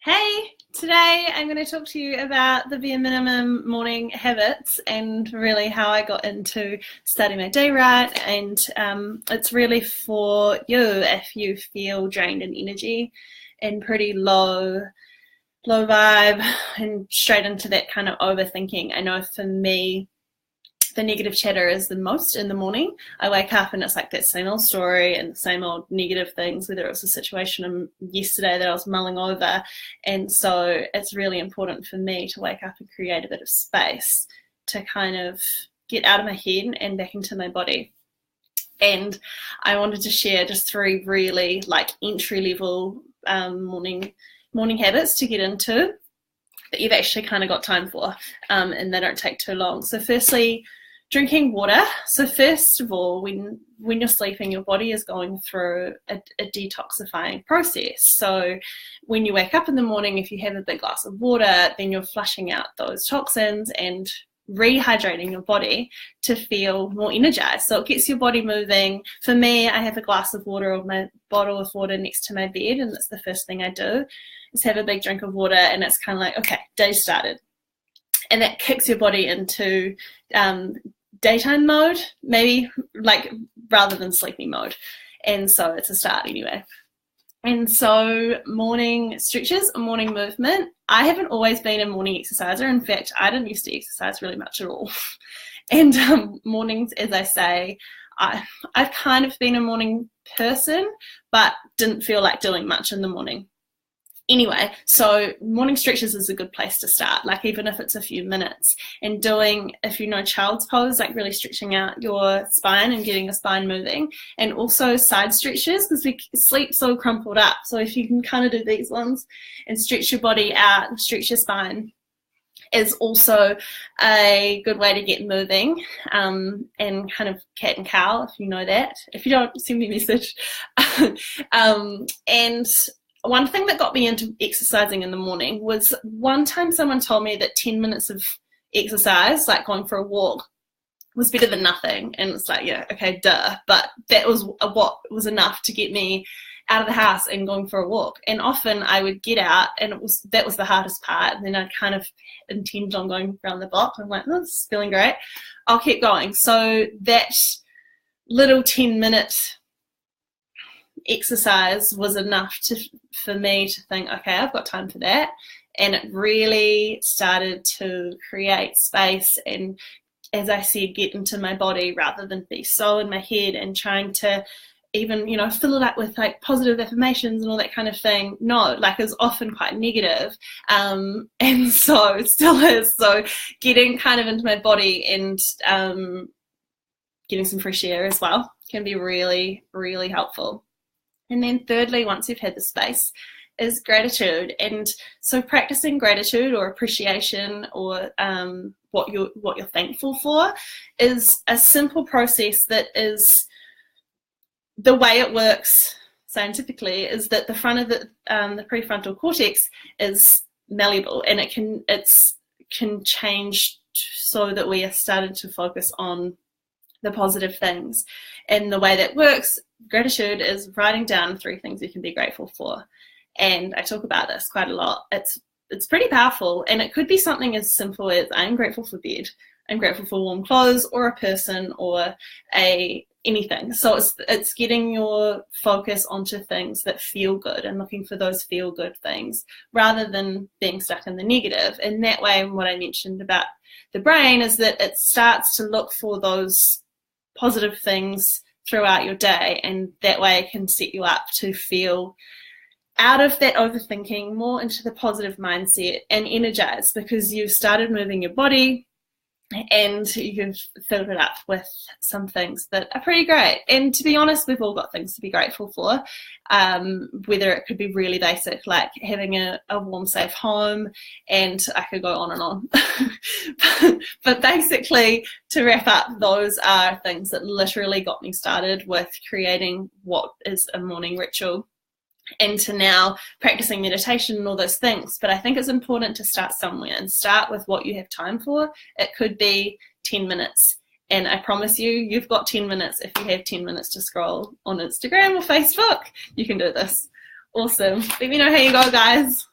Hey, today I'm going to talk to you about the bare minimum morning habits and really how I got into starting my day right. And it's really for you if you feel drained in energy and pretty low vibe and straight into that kind of overthinking. I know for me, the negative chatter is the most in the morning. I wake up and it's like that same old story and the same old negative things, whether it was a situation yesterday that I was mulling over. And so it's really important for me to wake up and create a bit of space to kind of get out of my head and back into my body. And I wanted to share just 3 really like entry level morning habits to get into that you've actually kind of got time for, and they don't take too long. So firstly, drinking water. So first of all, when you're sleeping, your body is going through a detoxifying process. So when you wake up in the morning, if you have a big glass of water, then you're flushing out those toxins and rehydrating your body to feel more energized. So it gets your body moving. For me, I have a glass of water or my bottle of water next to my bed, and that's the first thing I do is have a big drink of water, and it's kind of like, okay, day started. And that kicks your body into daytime mode, maybe, like, rather than sleepy mode. And so it's a start anyway. And so morning stretches, morning movement. I haven't always been a morning exerciser. In fact, I didn't used to exercise really much at all. And mornings, as I say, I've kind of been a morning person, but didn't feel like doing much in the morning. Anyway, so morning stretches is a good place to start, like even if it's a few minutes, and doing, if you know, child's pose, like really stretching out your spine and getting your spine moving, and also side stretches because we sleep so crumpled up. So if you can kind of do these ones and stretch your body out and stretch your spine is also a good way to get moving, and kind of cat and cow, if you know that. If you don't, send me a message. And one thing that got me into exercising in the morning was one time someone told me that 10 minutes of exercise, like going for a walk, was better than nothing. And it's like, yeah, okay, duh. But that was what was enough to get me out of the house and going for a walk. And often I would get out, and that was the hardest part. And then I'd kind of intend on going around the block. I'm like, oh, this is feeling great. I'll keep going. So that little 10-minute exercise was enough for me to think, okay, I've got time for that. And it really started to create space and, as I said, get into my body rather than be so in my head and trying to even, fill it up with like positive affirmations and all that kind of thing. No, like it's often quite negative. And so it still is. So getting kind of into my body and getting some fresh air as well can be really, really helpful. And then thirdly, once you've had the space, is gratitude. And so practicing gratitude or appreciation or what you're thankful for is a simple process that is, the way it works scientifically is that the front of the prefrontal cortex is malleable, and it can change so that we are started to focus on the positive things. And the way that works, gratitude, is writing down 3 things you can be grateful for. And I talk about this quite a lot. It's pretty powerful, and it could be something as simple as I'm grateful for bed, I'm grateful for warm clothes or a person or anything. So it's getting your focus onto things that feel good and looking for those feel good things rather than being stuck in the negative. And that way, what I mentioned about the brain is that it starts to look for those positive things throughout your day, and that way it can set you up to feel out of that overthinking, more into the positive mindset and energized because you've started moving your body and you've filled it up with some things that are pretty great. And to be honest, we've all got things to be grateful for, whether it could be really basic, like having a warm, safe home, and I could go on and on. But basically, to wrap up, those are things that literally got me started with creating what is a morning ritual, into now practicing meditation and all those things. But I think it's important to start somewhere and start with what you have time for. It could be 10 minutes. And I promise you, you've got 10 minutes. If you have 10 minutes to scroll on Instagram or Facebook, you can do this. Awesome. Let me know how you go, guys.